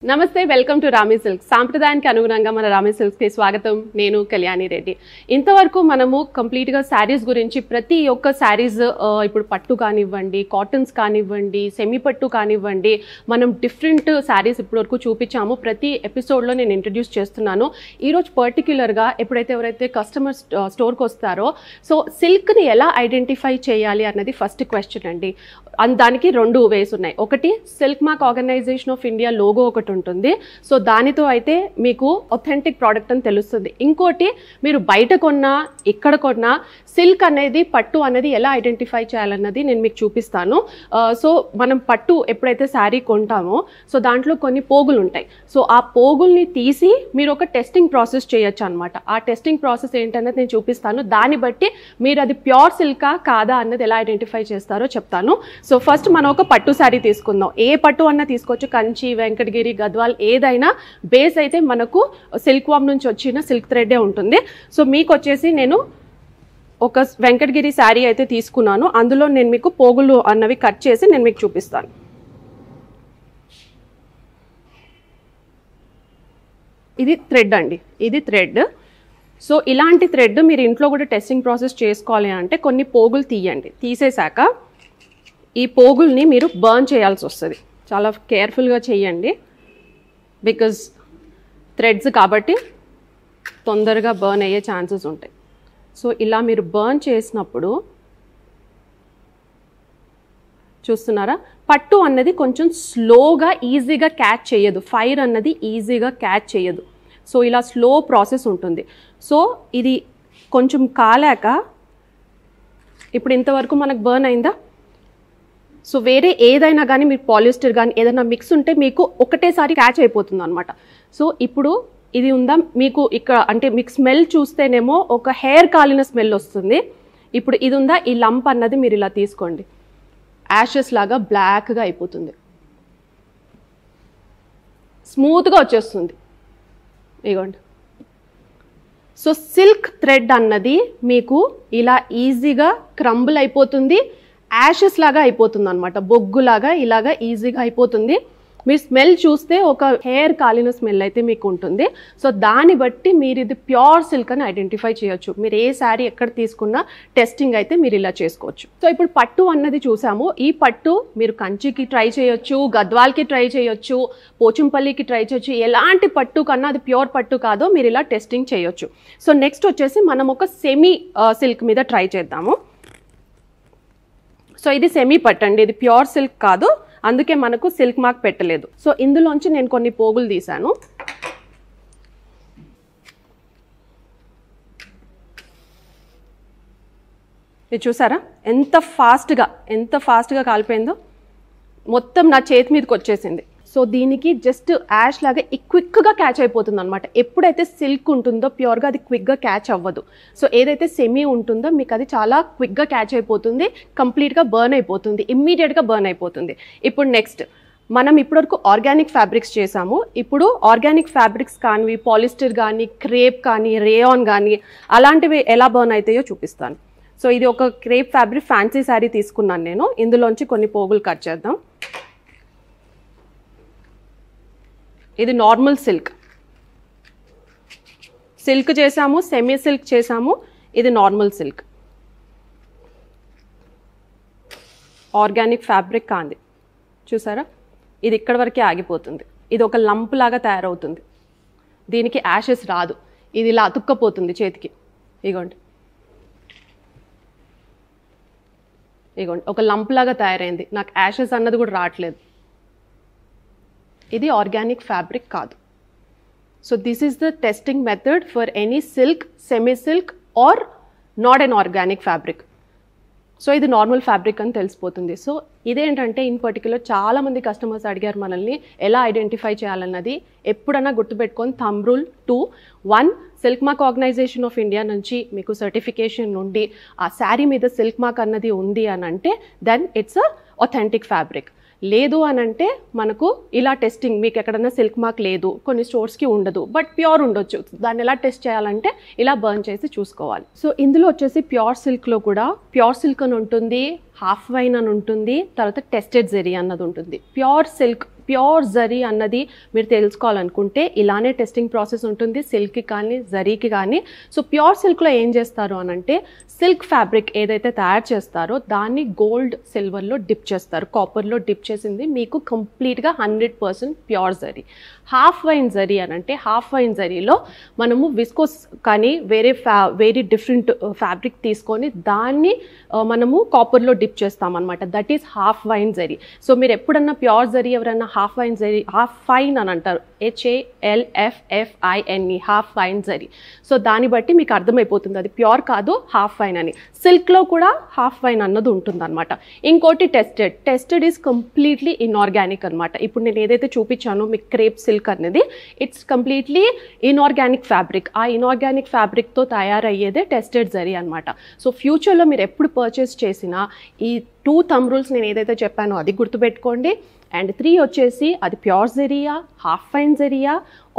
నమస్తే, welcome to ramie silks. సాంప్రదాయానికి అనుగుణంగా మన రామీ సిల్క్స్కి స్వాగతం. నేను కళ్యాణి రెడ్డి. ఇంతవరకు మనము కంప్లీట్గా శారీస్ గురించి ప్రతి ఒక్క శారీస్ ఇప్పుడు పట్టు కానివ్వండి, కాటన్స్ కానివ్వండి, సెమీ పట్టు కానివ్వండి, మనం డిఫరెంట్ శారీస్ ఇప్పటివరకు చూపించాము. ప్రతి ఎపిసోడ్లో నేను ఇంట్రడ్యూస్ చేస్తున్నాను. ఈరోజు పర్టిక్యులర్గా ఎవరైతే కస్టమర్ స్టోర్కి వస్తారో సో సిల్క్ని ఎలా ఐడెంటిఫై చేయాలి అన్నది ఫస్ట్ క్వశ్చన్ అండి. దానికి రెండు వేస్ ఉన్నాయి. ఒకటి silk mark organisation of India logo ఒకటి ఉంటుంది. సో దానితో అయితే మీకు ఒథెంటిక్ ప్రోడక్ట్ అని తెలుస్తుంది. ఇంకోటి మీరు బయట కొన్నా ఇక్కడ కొన్నా సిల్క్ అనేది పట్టు అనేది ఎలా ఐడెంటిఫై చేయాలన్నది నేను మీకు చూపిస్తాను. సో మనం పట్టు ఎప్పుడైతే శారీ కొంటామో సో దాంట్లో కొన్ని పోగులు ఉంటాయి. సో ఆ పోగుల్ని తీసి మీరు ఒక టెస్టింగ్ ప్రాసెస్ చేయొచ్చు అనమాట. ఆ టెస్టింగ్ ప్రాసెస్ ఏంటన్నది నేను చూపిస్తాను. దాన్ని బట్టి మీరు అది ప్యూర్ సిల్కా కాదా అన్నది ఎలా ఐడెంటిఫై చేస్తారో చెప్తాను. సో ఫస్ట్ మనం ఒక పట్టు శారీ తీసుకుందాం. ఏ పట్టు అన్నా తీసుకోవచ్చు, కంచి, వెంకటగిరి, గద్వాల్, ఏదైనా బేస్ అయితే మనకు సిల్క్ వామ్ నుంచి వచ్చిన సిల్క్ థ్రెడ్డే ఉంటుంది. సో మీకు వచ్చేసి నేను ఒక వెంకటగిరి శారీ అయితే తీసుకున్నాను. అందులో నేను మీకు పోగులు అన్నవి కట్ చేసి నేను మీకు చూపిస్తాను. ఇది థ్రెడ్ అండి, ఇది థ్రెడ్. సో ఇలాంటి థ్రెడ్ మీరు ఇంట్లో కూడా టెస్టింగ్ ప్రాసెస్ చేసుకోవాలి అంటే కొన్ని పోగులు తీయండి. తీసేశాక ఈ పోగుల్ని మీరు బర్న్ చేయాల్సి వస్తుంది. చాలా కేర్ఫుల్గా చేయండి, బికాజ్ థ్రెడ్స్ కాబట్టి తొందరగా బర్న్ అయ్యే ఛాన్సెస్ ఉంటాయి. సో ఇలా మీరు బర్న్ చేసినప్పుడు చూస్తున్నారా, పట్టు అన్నది కొంచెం స్లోగా ఈజీగా క్యాచ్ చేయదు, ఫైర్ అన్నది ఈజీగా క్యాచ్ చేయదు. సో ఇలా స్లో ప్రాసెస్ ఉంటుంది. సో ఇది కొంచెం కాలాక ఇప్పుడు ఇంతవరకు మనకు బర్న్ అయిందా? సో వేరే ఏదైనా కానీ మీరు పాలిస్టర్ కానీ ఏదైనా మిక్స్ ఉంటే మీకు ఒకటేసారి క్యాచ్ అయిపోతుంది అనమాట. సో ఇప్పుడు ఇది ఉందా మీకు ఇక్కడ, అంటే మీకు స్మెల్ చూస్తేనేమో ఒక హెయిర్ కాలిన స్మెల్ వస్తుంది. ఇప్పుడు ఇది ఉందా, ఈ లంప్ అన్నది మీరు ఇలా తీసుకోండి, యాషెస్ లాగా బ్లాక్గా అయిపోతుంది, స్మూత్గా వచ్చేస్తుంది. ఇగోండి. సో సిల్క్ థ్రెడ్ అన్నది మీకు ఇలా ఈజీగా క్రంబుల్ అయిపోతుంది, యాషెస్ లాగా అయిపోతుంది అనమాట, బొగ్గులాగా ఇలాగా ఈజీగా అయిపోతుంది. మీరు స్మెల్ చూస్తే ఒక హెయిర్ కాలిన స్మెల్ అయితే మీకు ఉంటుంది. సో దాన్ని బట్టి మీరు ఇది ప్యూర్ సిల్క్ అని ఐడెంటిఫై చేయొచ్చు. మీరు ఏ శారీ ఎక్కడ తీసుకున్నా టెస్టింగ్ అయితే మీరు ఇలా చేసుకోవచ్చు. సో ఇప్పుడు పట్టు అన్నది చూసాము. ఈ పట్టు మీరు కంచికి ట్రై చేయొచ్చు, గద్వాల్కి ట్రై చేయొచ్చు, పోచంపల్లికి ట్రై చేయొచ్చు. ఎలాంటి పట్టు కన్నా అది ప్యూర్ పట్టు కాదో మీరు ఇలా టెస్టింగ్ చేయొచ్చు. సో నెక్స్ట్ వచ్చేసి మనం ఒక సెమీ సిల్క్ మీద ట్రై చేద్దాము. సో ఇది సెమీ పట్టు అండి, ఇది ప్యూర్ సిల్క్ కాదు, అందుకే మనకు సిల్క్ మార్క్ పెట్టలేదు. సో ఇందులోంచి నేను కొన్ని పోగులు తీశాను. ఇది చూసారా ఎంత ఫాస్ట్గా కాలిపోయిందో, మొత్తం నా చేతి మీదకి వచ్చేసింది. సో దీనికి జస్ట్ యాష్ లాగా క్విక్గా క్యాచ్ అయిపోతుంది అనమాట. ఎప్పుడైతే సిల్క్ ఉంటుందో ప్యూర్గా అది క్విక్గా క్యాచ్ అవ్వదు. సో ఏదైతే సెమీ ఉంటుందో మీకు అది చాలా క్విక్గా క్యాచ్ అయిపోతుంది, కంప్లీట్గా బర్న్ అయిపోతుంది, ఇమ్మీడియట్గా బర్న్ అయిపోతుంది. ఇప్పుడు నెక్స్ట్ మనం ఇప్పటివరకు ఆర్గానిక్ ఫ్యాబ్రిక్స్ చేసాము. ఇప్పుడు ఆర్గానిక్ ఫ్యాబ్రిక్స్ కానీ, పాలిస్టర్ కానీ, క్రేప్ కానీ, రేయాన్ కానీ అలాంటివి ఎలా బర్న్ అవుతాయో చూపిస్తాను. సో ఇది ఒక క్రేప్ ఫ్యాబ్రిక్ ఫ్యాన్సీ శారీ తీసుకున్నాను నేను. ఇందులోంచి కొన్ని పోగులు కట్ చేద్దాం. ఇది నార్మల్ సిల్క్, సిల్క్ చేసాము, సెమీ సిల్క్ చేసాము, ఇది నార్మల్ సిల్క్. ఆర్గానిక్ ఫ్యాబ్రిక్ కాంది చూసారా, ఇది ఇక్కడ వరకే ఆగిపోతుంది. ఇది ఒక లంప్ లాగా తయారవుతుంది, దీనికి యాషెస్ రాదు, ఇది ఇలా అతుక్కపోతుంది చేతికి. ఇగోండి ఒక లంప్ లాగా తయారైంది, నాకు యాషెస్ అన్నది కూడా రావట్లేదు. ఇది ఆర్గానిక్ ఫ్యాబ్రిక్ కాదు. So this is the testing method for any silk, semi silk or not an organic fabric. So ఇది నార్మల్ ఫ్యాబ్రిక్ అని తెలిసిపోతుంది. సో ఇదేంటంటే ఇన్ పర్టికులర్ చాలామంది కస్టమర్స్ అడిగారు మనల్ని ఎలా ఐడెంటిఫై చేయాలన్నది. ఎప్పుడన్నా గుర్తుపెట్టుకొని thumb rule 2, 1 silk mark organisation of India నుంచి మీకు సర్టిఫికేషన్ నుండి ఆ శారీ మీద సిల్క్ మార్క్ అన్నది ఉంది అని అంటే then it's a authentic fabric. లేదు అని అంటే మనకు ఇలా టెస్టింగ్, మీకు ఎక్కడన్నా సిల్క్ మార్క్ లేదు, కొన్ని స్టోర్స్కి ఉండదు, బట్ ప్యూర్ ఉండొచ్చు. దాన్ని ఎలా టెస్ట్ చేయాలంటే ఇలా బర్న్ చేసి చూసుకోవాలి. సో ఇందులో వచ్చేసి ప్యూర్ సిల్క్లో కూడా ప్యూర్ సిల్క్ అని ఉంటుంది, హాఫ్ వైన్ అని ఉంటుంది, తర్వాత టెస్టెడ్ జెరీ అన్నది ఉంటుంది. ప్యూర్ సిల్క్ ప్యూర్ జరీ అన్నది మీరు తెలుసుకోవాలనుకుంటే ఇలానే టెస్టింగ్ ప్రాసెస్ ఉంటుంది, సిల్క్కి కానీ జరీకి కానీ. సో ప్యూర్ సిల్క్లో ఏం చేస్తారు అని అంటే, సిల్క్ ఫ్యాబ్రిక్ ఏదైతే తయారు చేస్తారో దాన్ని గోల్డ్ సిల్వర్లో డిప్ చేస్తారు, కాపర్లో డిప్ చేసింది మీకు కంప్లీట్గా 100% pure zari. Half wine zari అని అంటే, హాఫ్ వైన్ జరీలో మనము విస్కోస్ కానీ వేరే డిఫరెంట్ ఫ్యాబ్రిక్ తీసుకొని దాన్ని మనము కాపర్లో డిప్ చేస్తామన్నమాట. That is half wine zari. So మీరు ఎప్పుడన్నా ప్యూర్ జరీ ఎవరన్నా half wine zari, half fine అని అంటారు, HALFFINE, half wine zari. So దాన్ని బట్టి మీకు అర్థమైపోతుంది అది ప్యూర్ కాదు, హాఫ్ వైన్ అని. సిల్క్లో కూడా హాఫ్ వైన్ అన్నది ఉంటుందన్నమాట. ఇంకోటి టెస్టెడ్ ఈజ్ కంప్లీట్లీ ఇన్ఆర్గానిక్ అనమాట. ఇప్పుడు నేను ఏదైతే చూపించానో మీకు క్రేప్ సిల్క్ అనేది, ఇట్స్ కంప్లీట్లీ ఇన్ఆర్గానిక్ ఫ్యాబ్రిక్. ఆ ఇన్ఆర్గానిక్ ఫ్యాబ్రిక్తో తయారయ్యేదే టెస్టెడ్ జరీ అనమాట. సో ఫ్యూచర్లో మీరు ఎప్పుడు పర్చేస్ చేసినా ఈ 2 thumb rules నేను ఏదైతే చెప్పానో అది గుర్తుపెట్టుకోండి. అండ్ 3 వచ్చేసి అది ప్యూర్ జరియా, హాఫ్ ఫైన్ జరియా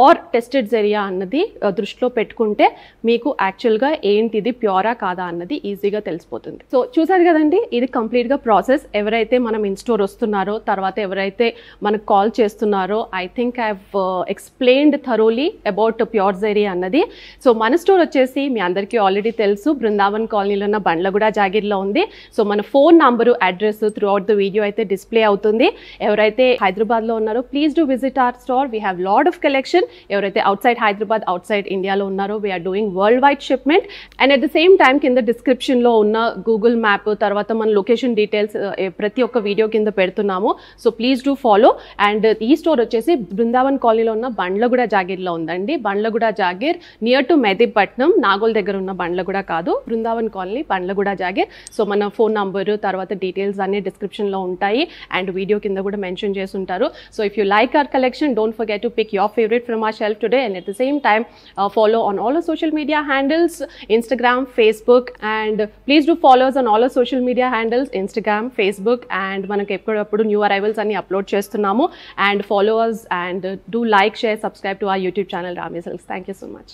ఆర్ టెస్టెడ్ జరియా అన్నది దృష్టిలో పెట్టుకుంటే మీకు యాక్చువల్గా ఏంటిది ప్యూరా కాదా అన్నది ఈజీగా తెలిసిపోతుంది. సో చూసారు కదండి, ఇది కంప్లీట్గా ప్రాసెస్. ఎవరైతే మనం ఇన్స్టోర్ వస్తున్నారో, తర్వాత ఎవరైతే మనకు కాల్ చేస్తున్నారో, I think I have explained thoroughly about pure zari అన్నది. సో మన స్టోర్ వచ్చేసి మీ అందరికీ ఆల్రెడీ తెలుసు, బృందావన్ కాలనీలో ఉన్న బండ్లగూడ జాగీర్లో ఉంది. సో మన phone number, address throughout the video అయితే డిస్ప్లే అవుతుంది. ఎవరైతే హైదరాబాద్లో ఉన్నారో please do visit our store. We have lot of collection. ఎవరైతే అవుట్సైడ్ హైదరాబాద్, అవుట్సైడ్ ఇండియాలో ఉన్నారో we are doing worldwide shipment. And at the same time కింద డిస్క్రిప్షన్లో ఉన్న గూగుల్ మ్యాప్, తర్వాత మన లొకేషన్ డీటెయిల్స్ ప్రతి ఒక్క వీడియో కింద పెడుతున్నాము. So please do follow. And ఈ స్టోర్ వచ్చేసి బృందావన్ కాలనీలో ఉన్న బండ్లగూడ జాగీర్లో ఉందండి. బండ్లగూడ జాగీర్ నియర్ టు మెహదీపట్నం, నాగోల్ దగ్గర ఉన్న బండ్లగూడ కాదు, బృందావన్ కాలనీ బండ్లగూడ జాగీర్. సో మన ఫోన్ నంబరు, తర్వాత డీటెయిల్స్ అన్ని డిస్క్రిప్షన్లో ఉంటాయి అండ్ వీడియో కింద కూడా మెన్షన్ చేసి ఉంటారు. So if you like our collection, don't forget to pick your favourite from our shelf today, and at the same time follow on all our social media handles, Instagram, Facebook, and please do follow us on all our social media handles, Instagram, Facebook, and manaku eppudu new arrivals anni upload chestunnamo. And follow us and do like, share, subscribe to our YouTube channel Rami Silks. Thank you so much.